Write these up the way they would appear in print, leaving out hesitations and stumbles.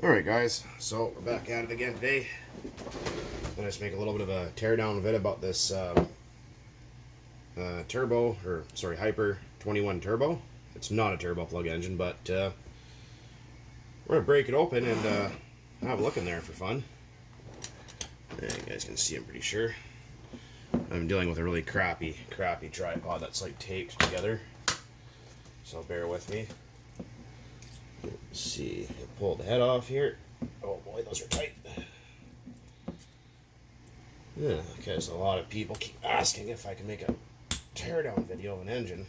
Alright guys, so we're back at it again today. I'm going to make a little bit of a teardown vid about this Hyper 21 Turbo. It's not a turbo plug engine, but we're going to break it open and have a look in there for fun. You guys can see, I'm pretty sure. I'm dealing with a really crappy tripod that's like taped together, so bear with me. Let's see, pull the head off here. Oh boy, those are tight. Yeah, because a lot of people keep asking if I can make a teardown video of an engine,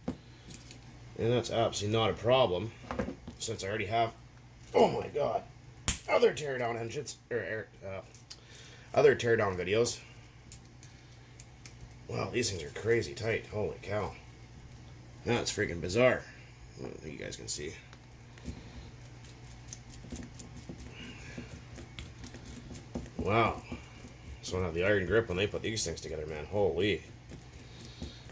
and that's absolutely not a problem, since I already have, oh my god, other teardown engines, other teardown videos. Wow, these things are crazy tight. Holy cow. That's freaking bizarre. I don't think you guys can see. Wow. So I have the iron grip when they put these things together, man. Holy.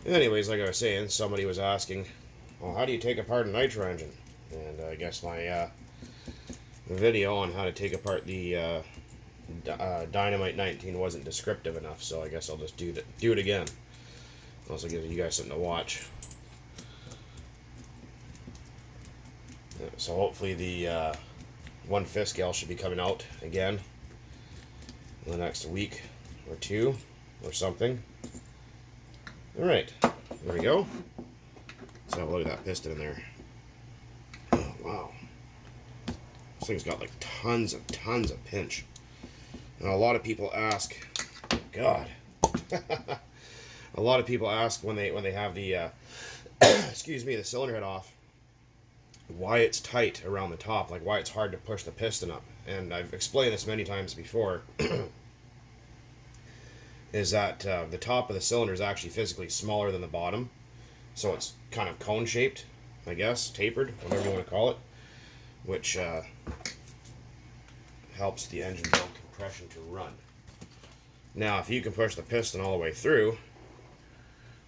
Anyways, like I was saying, somebody was asking, well, how do you take apart a nitro engine? And I guess my video on how to take apart the Dynamite 19 wasn't descriptive enough, so I guess I'll just do it again. Also gives you guys something to watch. So hopefully the 1/5 scale should be coming out again in the next week or two or something. Alright, there we go. Let's have a look at that piston in there. Oh, wow. This thing's got like tons of pinch. And a lot of people ask, God, a lot of people ask when they have the, excuse me, the cylinder head off, why it's tight around the top, like why it's hard to push the piston up. And I've explained this many times before, is that the top of the cylinder is actually physically smaller than the bottom, so it's kind of cone shaped, I guess, tapered, whatever you want to call it, which helps the engine build compression to run. Now if you can push the piston all the way through,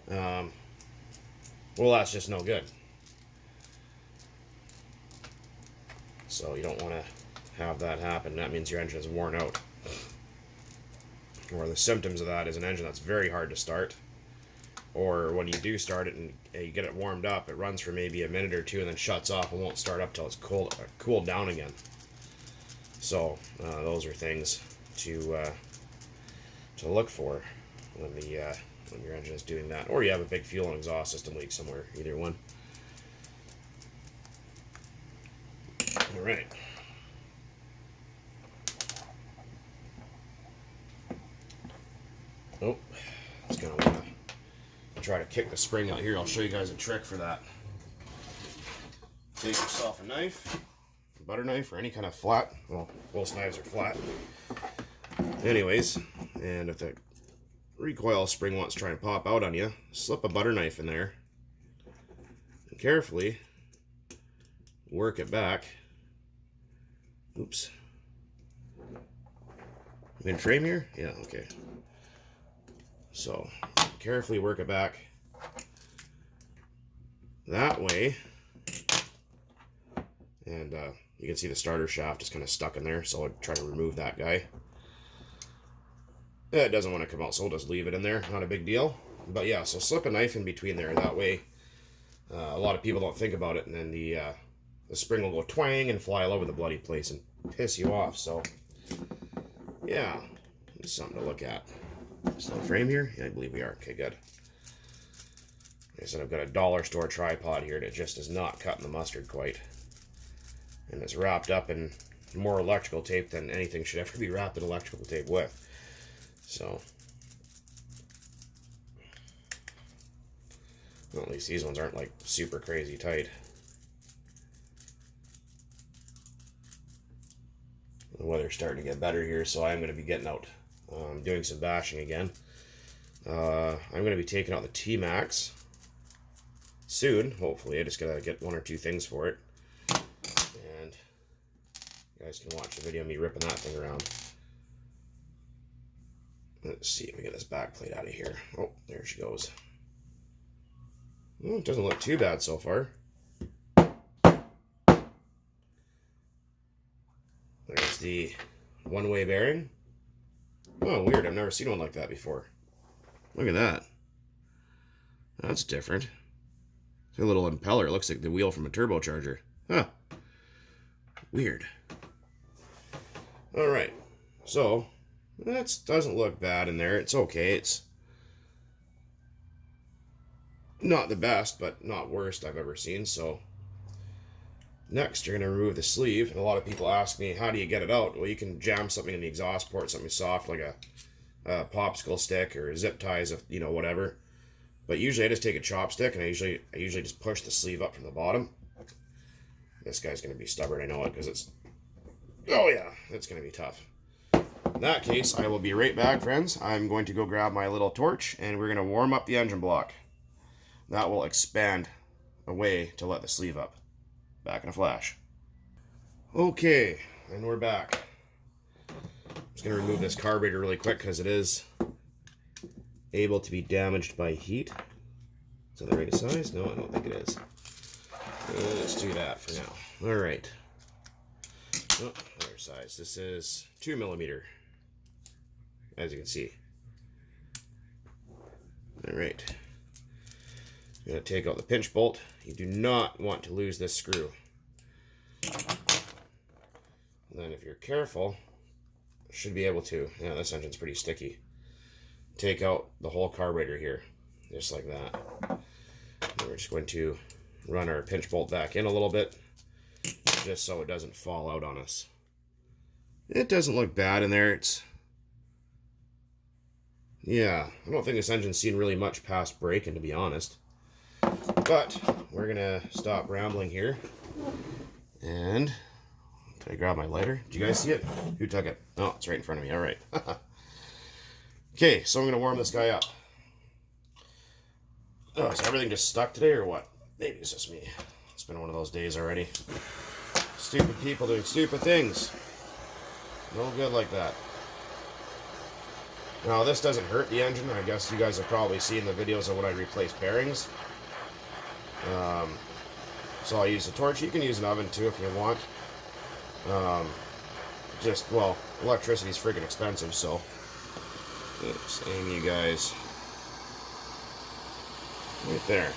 well, that's just no good. So you don't want to have that happen. That means your engine is worn out. Or the symptoms of that is an engine that's very hard to start. Or when you do start it and you get it warmed up, it runs for maybe a minute or two and then shuts off and won't start up till it's cooled down again. So those are things to look for when your engine is doing that. Or you have a big fuel and exhaust system leak somewhere. Either one. All right. Oh, it's gonna want to try to kick the spring out here. I'll show you guys a trick for that. Take yourself a knife, a butter knife, or any kind of flat. Well, most knives are flat. Anyways, and if the recoil spring wants to try and pop out on you, slip a butter knife in there and carefully work it back. Oops. In frame here? Yeah, okay. So, carefully work it back that way. And you can see the starter shaft is kind of stuck in there, so I'll try to remove that guy. It doesn't want to come out, so we'll just leave it in there. Not a big deal. But yeah, so slip a knife in between there. That way, a lot of people don't think about it, and then the spring will go twang and fly all over the bloody place and piss you off. So, yeah, it's something to look at. Still in frame here? Yeah, I believe we are. Okay, good. Like I said, I've got a dollar store tripod here that just is not cutting the mustard quite. And it's wrapped up in more electrical tape than anything should ever be wrapped in electrical tape with. So, well, at least these ones aren't like super crazy tight. The weather's starting to get better here, so I'm going to be getting out, doing some bashing again. I'm going to be taking out the T-Max soon, hopefully. I just got to get one or two things for it. And you guys can watch the video of me ripping that thing around. Let's see if we get this back plate out of here. Oh, there she goes. Well, it doesn't look too bad so far. There's the one-way bearing. Oh, weird. I've never seen one like that before. Look at that. That's different. It's a little impeller. It looks like the wheel from a turbocharger. Huh. Weird. Alright. So, that doesn't look bad in there. It's okay. It's not the best, but not worst I've ever seen. So, next you're going to remove the sleeve. And a lot of people ask me, how do you get it out? Well, you can jam something in the exhaust port, something soft like a popsicle stick or zip ties, whatever. But usually I just take a chopstick and I usually just push the sleeve up from the bottom. This guy's going to be stubborn, I know it, because it's... Oh yeah, it's going to be tough. In that case, I will be right back, friends. I'm going to go grab my little torch and we're going to warm up the engine block. That will expand away to let the sleeve up. Back in a flash. Okay, and we're back. I'm just going to remove this carburetor really quick because it is able to be damaged by heat. Is that the right size? No, I don't think it is. Let's do that for now. Alright. Oh, other size. This is 2mm, as you can see. Alright. I'm going to take out the pinch bolt. You do not want to lose this screw. And then if you're careful, you should be able to. Yeah, this engine's pretty sticky. Take out the whole carburetor here, just like that. And we're just going to run our pinch bolt back in a little bit, just so it doesn't fall out on us. It doesn't look bad in there. Yeah, I don't think this engine's seen really much past braking, to be honest. But we're gonna stop rambling here. And can I grab my lighter? Did you guys see it? Who took it? Oh, it's right in front of me. All right. Okay, so I'm gonna warm this guy up. Oh, is everything just stuck today or what? Maybe it's just me. It's been one of those days already. Stupid people doing stupid things. No good like that. Now, this doesn't hurt the engine. I guess you guys have probably seen the videos of when I replace bearings. So I'll use a torch. You can use an oven too if you want. Well, electricity's freaking expensive, so just aim you guys right there.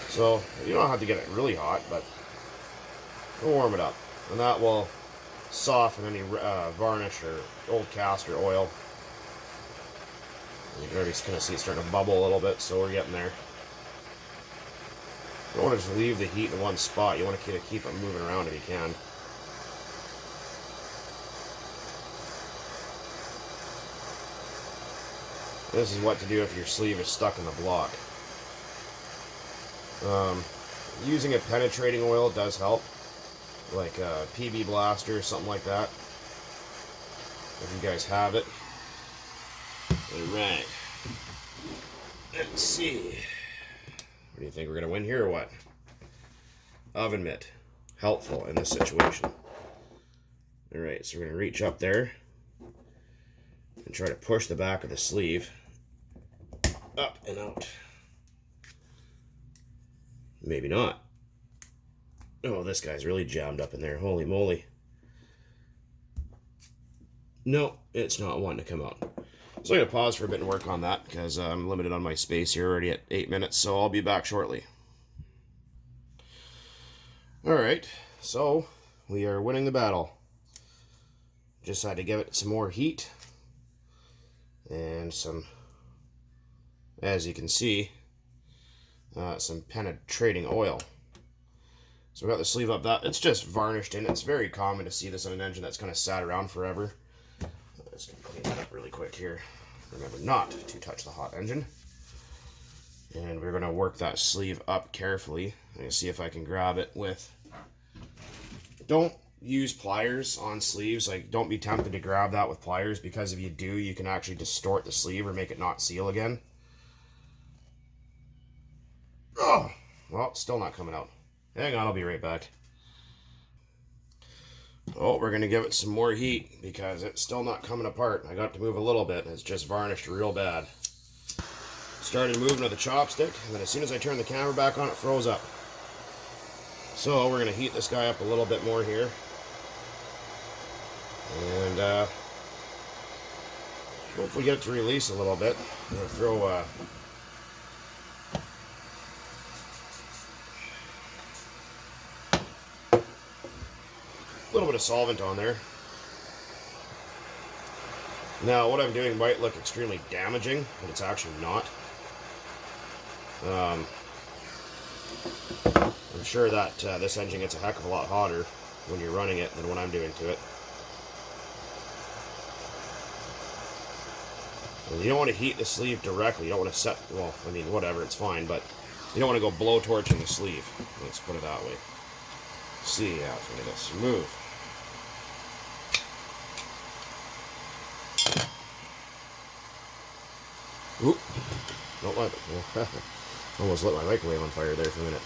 So you don't have to get it really hot, but we'll warm it up, and that will soften any varnish or old castor oil. You can already kind of see it starting to bubble a little bit, so we're getting there. You don't want to just leave the heat in one spot. You want to keep it moving around if you can. This is what to do if your sleeve is stuck in the block. Using a penetrating oil does help, like a PB Blaster or something like that, if you guys have it. Alright. Let's see. What do you think, we're going to win here or what? Oven mitt. Helpful in this situation. Alright, so we're going to reach up there and try to push the back of the sleeve up and out. Maybe not. Oh, this guy's really jammed up in there. Holy moly. No, it's not wanting to come out. So I'm going to pause for a bit and work on that because I'm limited on my space here, already at 8 minutes, so I'll be back shortly. Alright, so we are winning the battle. Just had to give it some more heat and some, as you can see, some penetrating oil. So we got the sleeve up. It's just varnished in. It's very common to see this on an engine that's kind of sat around forever. I'm just going to clean that up really quick here. Remember not to touch the hot engine. And we're going to work that sleeve up carefully. I'm going to see if I can grab it with... Don't use pliers on sleeves. Like, don't be tempted to grab that with pliers, because if you do, you can actually distort the sleeve or make it not seal again. Oh, well, it's still not coming out. Hang on, I'll be right back. Oh, we're going to give it some more heat because it's still not coming apart. I got to move a little bit, and it's just varnished real bad. Started moving with the chopstick, and then as soon as I turned the camera back on, it froze up. So we're going to heat this guy up a little bit more here. And hopefully get it to release a little bit. I'm going to throw a little bit of solvent on there. Now, what I'm doing might look extremely damaging, but it's actually not. I'm sure that this engine gets a heck of a lot hotter when you're running it than what I'm doing to it. And you don't want to heat the sleeve directly. You don't want to set, well, I mean, whatever, it's fine, but you don't want to go blowtorching the sleeve. Let's put it that way. See how to get this smooth. Oop. Don't let it. Almost lit my microwave on fire there for a minute.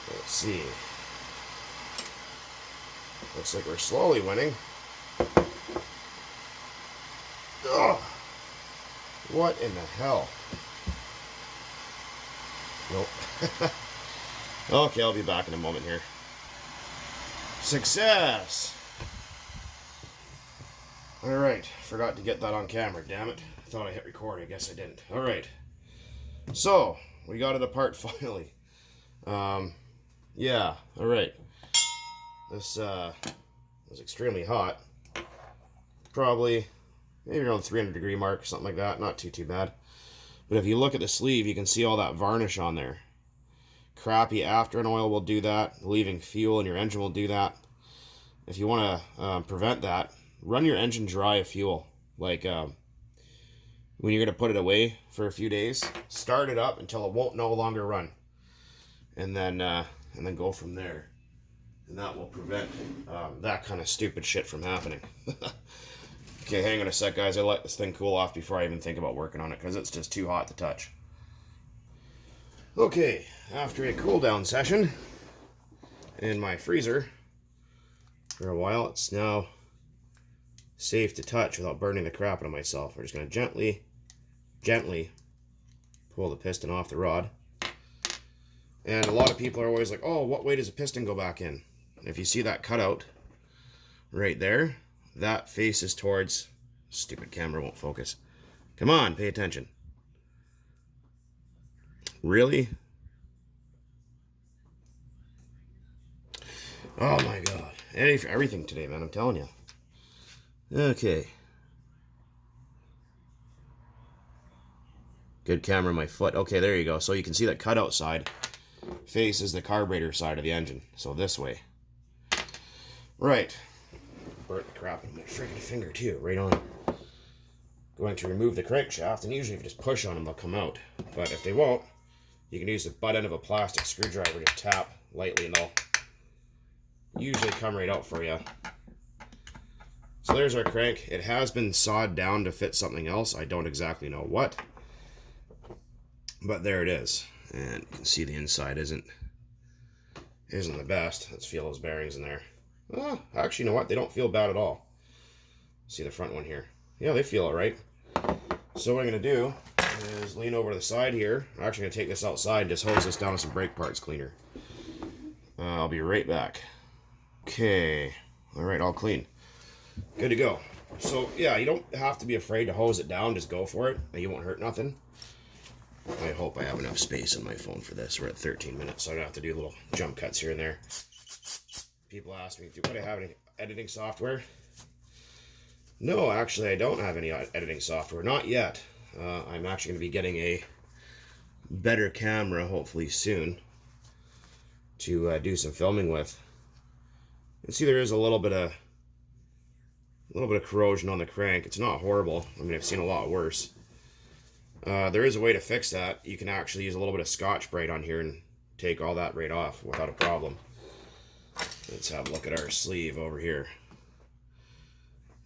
Let's see. Looks like we're slowly winning. Ugh. What in the hell? Nope. Okay, I'll be back in a moment here. Success! Alright, forgot to get that on camera, damn it. I thought I hit record, I guess I didn't. Alright. So, we got it apart finally. Yeah, alright. This was extremely hot. Probably maybe around 300-degree mark, something like that. Not too bad. But if you look at the sleeve, you can see all that varnish on there. Crappy after oil will do that. Leaving fuel in your engine will do that. If you want to prevent that, run your engine dry of fuel. Like when you're going to put it away for a few days, start it up until it won't no longer run. And then go from there. And that will prevent that kind of stupid shit from happening. Okay, hang on a sec, guys. I let this thing cool off before I even think about working on it because it's just too hot to touch. Okay, after a cool down session in my freezer for a while, it's now safe to touch without burning the crap out of myself. We're just going to gently pull the piston off the rod. And a lot of people are always like, oh, what way does a piston go back in? If you see that cutout right there, that faces towards... Stupid camera won't focus. Come on, pay attention. Really? Oh my god. Everything today, man, I'm telling you. Okay. Good camera, my foot. Okay, there you go. So you can see that cutout side faces the carburetor side of the engine. So this way. Right. Burnt the crap out of my freaking finger too, right on. Going to remove the crankshaft, and usually if you just push on them, they'll come out. But if they won't, you can use the butt end of a plastic screwdriver to tap lightly, and they'll usually come right out for you. So there's our crank. It has been sawed down to fit something else. I don't exactly know what. But there it is. And you can see the inside isn't the best. Let's feel those bearings in there. Oh, actually, you know what? They don't feel bad at all. See the front one here. Yeah, they feel all right. So what I'm going to do is lean over to the side here. I'm actually going to take this outside, just hose this down with some brake parts cleaner. I'll be right back. Okay. All right, all clean. Good to go. So, yeah, you don't have to be afraid to hose it down. Just go for it. You won't hurt nothing. I hope I have enough space on my phone for this. We're at 13 minutes, so I don't have to do little jump cuts here and there. People ask me, do I have any editing software? No, actually, I don't have any editing software. Not yet. I'm actually going to be getting a better camera, hopefully soon, to do some filming with. You see, there is a little bit of corrosion on the crank. It's not horrible. I mean, I've seen a lot worse. There is a way to fix that. You can actually use a little bit of Scotch-Brite on here and take all that right off without a problem. Let's have a look at our sleeve over here.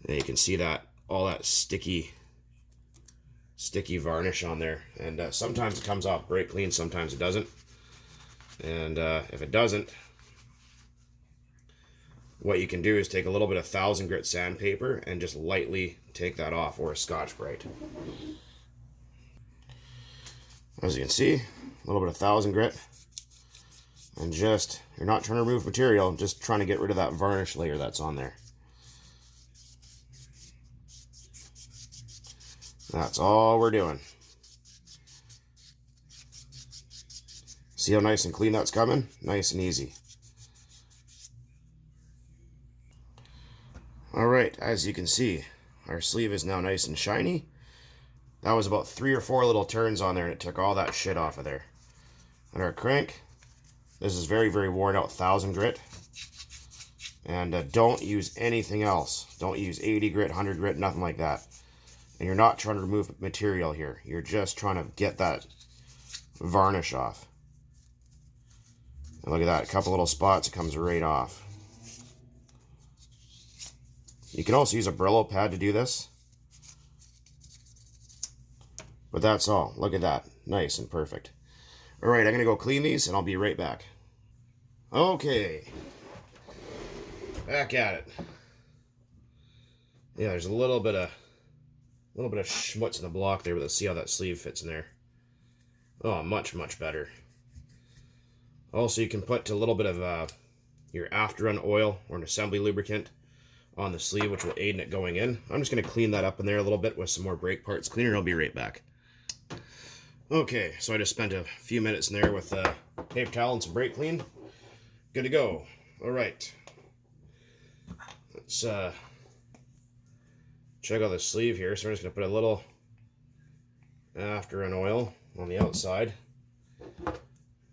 And you can see that all that sticky varnish on there, and sometimes it comes off brake clean, sometimes it doesn't. And if it doesn't, what you can do is take a little bit of 1000 grit sandpaper and just lightly take that off, or a Scotch-Brite. As you can see, a little bit of 1000 grit. And just, you're not trying to remove material, just trying to get rid of that varnish layer that's on there. That's all we're doing. See how nice and clean that's coming? Nice and easy. Alright, as you can see, our sleeve is now nice and shiny. That was about 3 or 4 little turns on there and it took all that shit off of there. And our crank, this is very, very worn out 1000 grit. And don't use anything else. Don't use 80 grit, 100 grit, nothing like that. And you're not trying to remove material here. You're just trying to get that varnish off. And look at that, a couple little spots, it comes right off. You can also use a Brillo pad to do this. But that's all. Look at that. Nice and perfect. Alright, I'm going to go clean these and I'll be right back. Okay. Back at it. Yeah, there's a little bit of schmutz in the block there, but let's see how that sleeve fits in there. Oh, much, much better. Also, you can put a little bit of your after-run oil or an assembly lubricant on the sleeve, which will aid in it going in. I'm just going to clean that up in there a little bit with some more brake parts cleaner, and I'll be right back. Okay, so I just spent a few minutes in there with a paper towel and some brake clean. Good to go. Alright. Let's check out the sleeve here. So I'm just going to put a little after-run oil on the outside.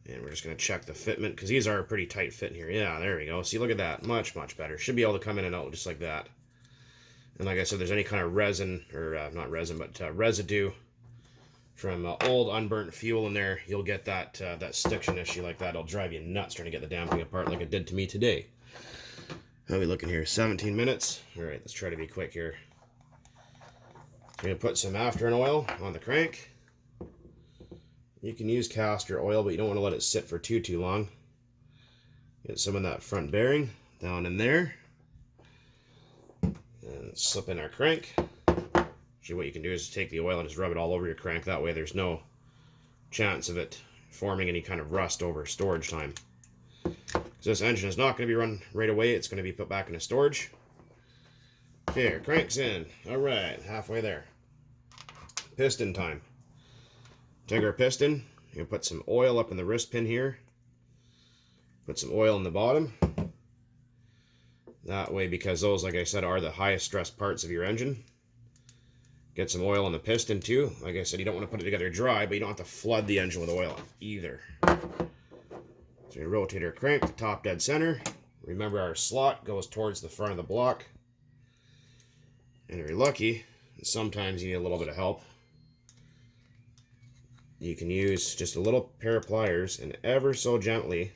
And we're just going to check the fitment, because these are a pretty tight fit in here. Yeah, there we go. See, look at that. Much, much better. Should be able to come in and out just like that. And like I said, there's any kind of resin, or not resin, but residue from old unburnt fuel in there, you'll get that that stiction issue like that. It'll drive you nuts trying to get the damn thing apart like it did to me today. How are we looking here? 17 minutes. All right, let's try to be quick here. So I'm going to put some after-run oil on the crank. You can use castor oil, but you don't want to let it sit for too long. Get some of that front bearing down in there. And slip in our crank. Actually, what you can do is take the oil and just rub it all over your crank. That way there's no chance of it forming any kind of rust over storage time. So this engine is not going to be run right away. It's going to be put back into storage. Okay, our crank's in. Alright, halfway there. Piston time. Take our piston, you put some oil up in the wrist pin here. Put some oil in the bottom. That way, because those, like I said, are the highest stress parts of your engine. Get some oil on the piston too. Like I said, you don't want to put it together dry, but you don't have to flood the engine with oil either. So you rotate our crank to top dead center. Remember, our slot goes towards the front of the block. And if you're lucky, sometimes you need a little bit of help. You can use just a little pair of pliers and ever so gently,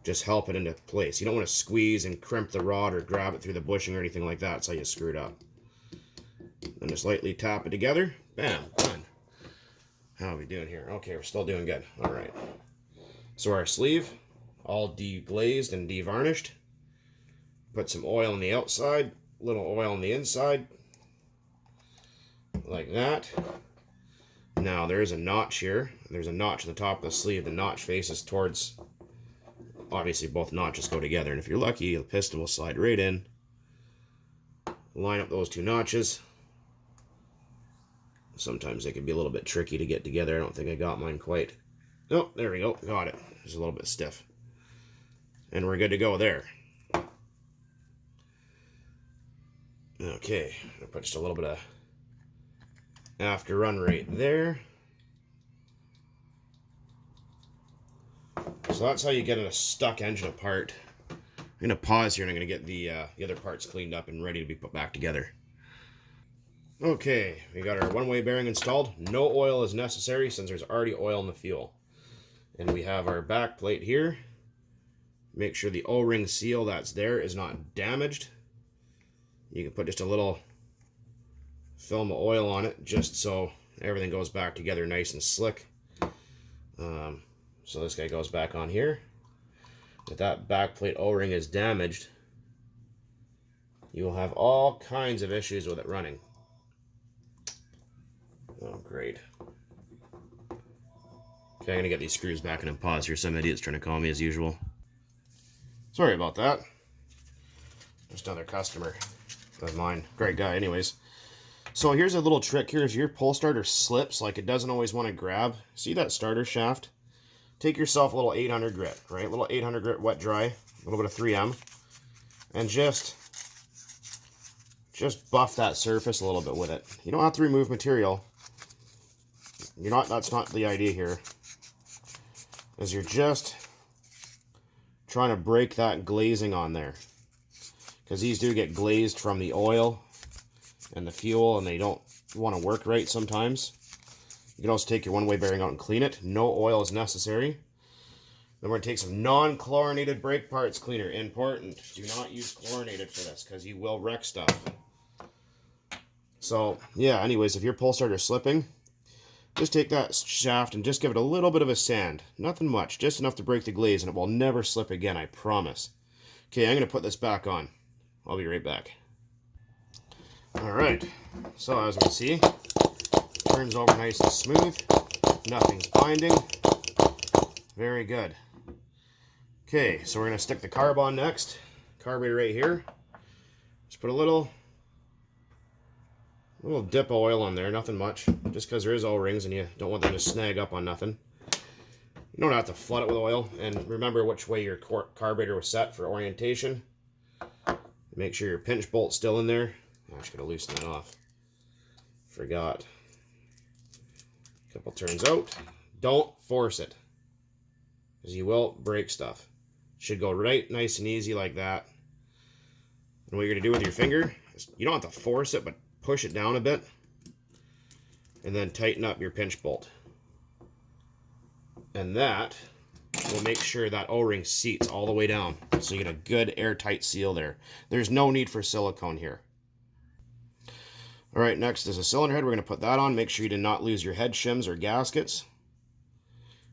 just help it into place. You don't want to squeeze and crimp the rod or grab it through the bushing or anything like that. That's how you screw it up. Then just lightly tap it together. Bam, done. How are we doing here? Okay, we're still doing good. All right. So our sleeve, all deglazed and devarnished. Put some oil on the outside, a little oil on the inside. Like that. Now there's a notch here. There's a notch on the top of the sleeve. The notch faces towards, obviously both notches go together, and if you're lucky, the piston will slide right in. Line up those two notches. Sometimes they can be a little bit tricky to get together. I don't think I got mine quite. Oh, there we go. Got it. It's a little bit stiff. And we're good to go there. Okay, I'm gonna put just a little bit of after run right there. So that's how you get a stuck engine apart. I'm going to pause here and I'm going to get the other parts cleaned up and ready to be put back together. Okay, we got our one-way bearing installed. No oil is necessary since there's already oil in the fuel. And we have our back plate here. Make sure the O-ring seal that's there is not damaged. You can put just a little film of oil on it just so everything goes back together nice and slick. So this guy goes back on here. If that back plate O-ring is damaged, you will have all kinds of issues with it running. Oh, great. Okay, I'm gonna get these screws back in and pause here. Some idiot's trying to call me as usual. Sorry about that. Just another customer of mine. Great guy, anyways. So here's a little trick here. If your pull starter slips, like it doesn't always want to grab, see that starter shaft? Take yourself a little 800 grit, right? A little 800 grit wet dry, a little bit of 3M, and just buff that surface a little bit with it. You don't have to remove material. That's not the idea here. Is you're just trying to break that glazing on there. Because these do get glazed from the oil and the fuel, and they don't want to work right sometimes. You can also take your one-way bearing out and clean it. No oil is necessary. Then we're going to take some non-chlorinated brake parts cleaner. Important. Do not use chlorinated for this, because you will wreck stuff. So, yeah, anyways, if your pull starter is slipping, just take that shaft and just give it a little bit of a sand. Nothing much, just enough to break the glaze, and it will never slip again, I promise. Okay, I'm going to put this back on. I'll be right back. Alright, so as we can see, turns over nice and smooth. Nothing's binding. Very good. Okay, so we're going to stick the carb on next. Carburetor right here. Just put a little dip of oil on there, nothing much. Just because there is O-rings and you don't want them to snag up on nothing. You don't have to flood it with oil. And remember which way your carburetor was set for orientation. Make sure your pinch bolt's still in there. I just gotta loosen that off. Forgot. Couple turns out. Don't force it, because you will break stuff. Should go right nice and easy like that. And what you're gonna do with your finger is, you don't have to force it, but push it down a bit, and then tighten up your pinch bolt. And that will make sure that O-ring seats all the way down, so you get a good airtight seal there. There's no need for silicone here. Alright, next is a cylinder head. We're going to put that on. Make sure you did not lose your head shims or gaskets.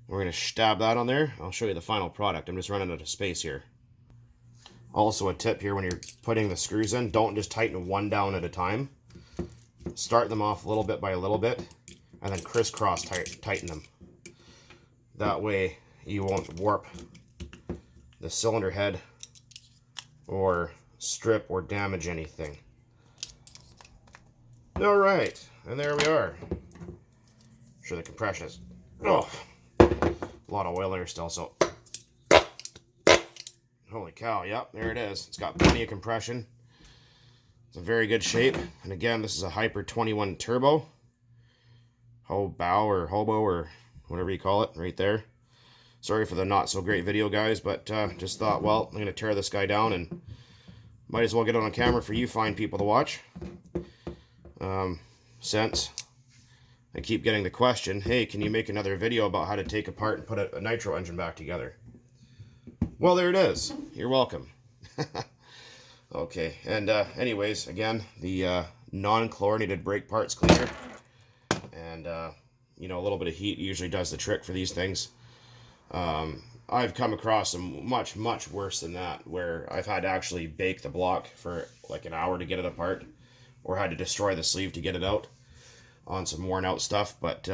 We're going to stab that on there. I'll show you the final product. I'm just running out of space here. Also a tip here, when you're putting the screws in, don't just tighten one down at a time. Start them off little bit by little bit, and then crisscross tighten them. That way you won't warp the cylinder head or strip or damage anything. Alright, and there we are. I'm sure the compression is a lot of oil there still, so holy cow, yep, there it is. It's got plenty of compression. It's in very good shape. And again, this is a Hyper 21 Turbo. Hobo or whatever you call it, right there. Sorry for the not so great video, guys, but just thought, well, I'm going to tear this guy down and might as well get it on camera for you fine people to watch. Since I keep getting the question, hey, can you make another video about how to take apart and put a nitro engine back together? Well, there it is. You're welcome. Okay, and anyways, again, the non-chlorinated brake parts cleaner, and you know, a little bit of heat usually does the trick for these things. I've come across some much worse than that, where I've had to actually bake the block for like an hour to get it apart, or had to destroy the sleeve to get it out on some worn out stuff, but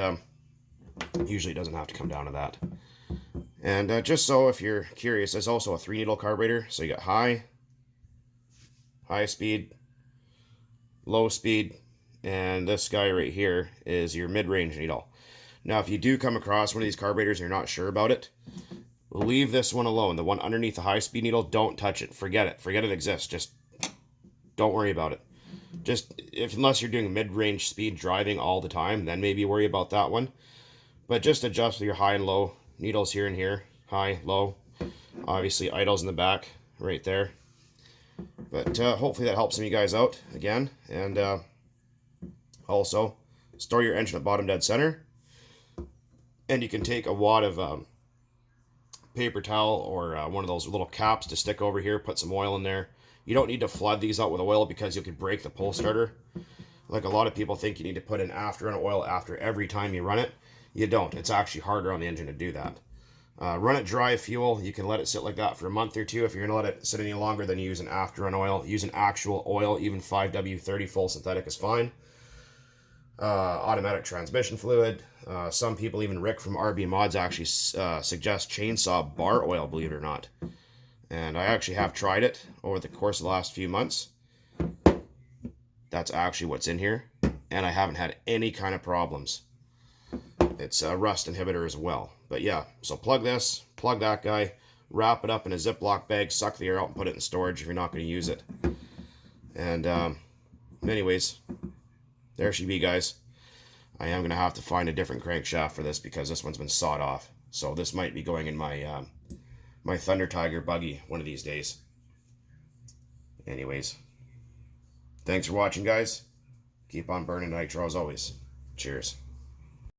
usually it doesn't have to come down to that. And just so if you're curious, there's also a 3-needle carburetor. So you got high speed, low speed, and this guy right here is your mid-range needle. Now if you do come across one of these carburetors and you're not sure about it, leave this one alone. The one underneath the high speed needle, don't touch it. Forget it exists. Just don't worry about it. Just unless you're doing mid-range speed driving all the time, then maybe worry about that one. But just adjust your high and low needles here and here. High, low. Obviously idles in the back right there. But hopefully that helps some of you guys out again. And also store your engine at bottom dead center. And you can take a wad of paper towel or one of those little caps to stick over here. Put some oil in there. You don't need to flood these out with oil, because you could break the pull starter. Like a lot of people think you need to put in after-run oil after every time you run it. You don't. It's actually harder on the engine to do that. Run it dry fuel. You can let it sit like that for a month or two. If you're going to let it sit any longer, then use an after-run oil. Use an actual oil. Even 5W30 full synthetic is fine. automatic transmission fluid. Some people, even Rick from RB Mods, actually suggest chainsaw bar oil, believe it or not. And I actually have tried it over the course of the last few months. That's actually what's in here, and I haven't had any kind of problems. It's a rust inhibitor as well. But yeah, so plug this, plug that guy, wrap it up in a Ziploc bag, suck the air out, and put it in storage if you're not going to use it. And anyways, there she be, guys. I am going to have to find a different crankshaft for this because this one's been sawed off. So this might be going in my my Thunder Tiger buggy one of these days. Anyways, thanks for watching, guys. Keep on burning nitro as always. Cheers.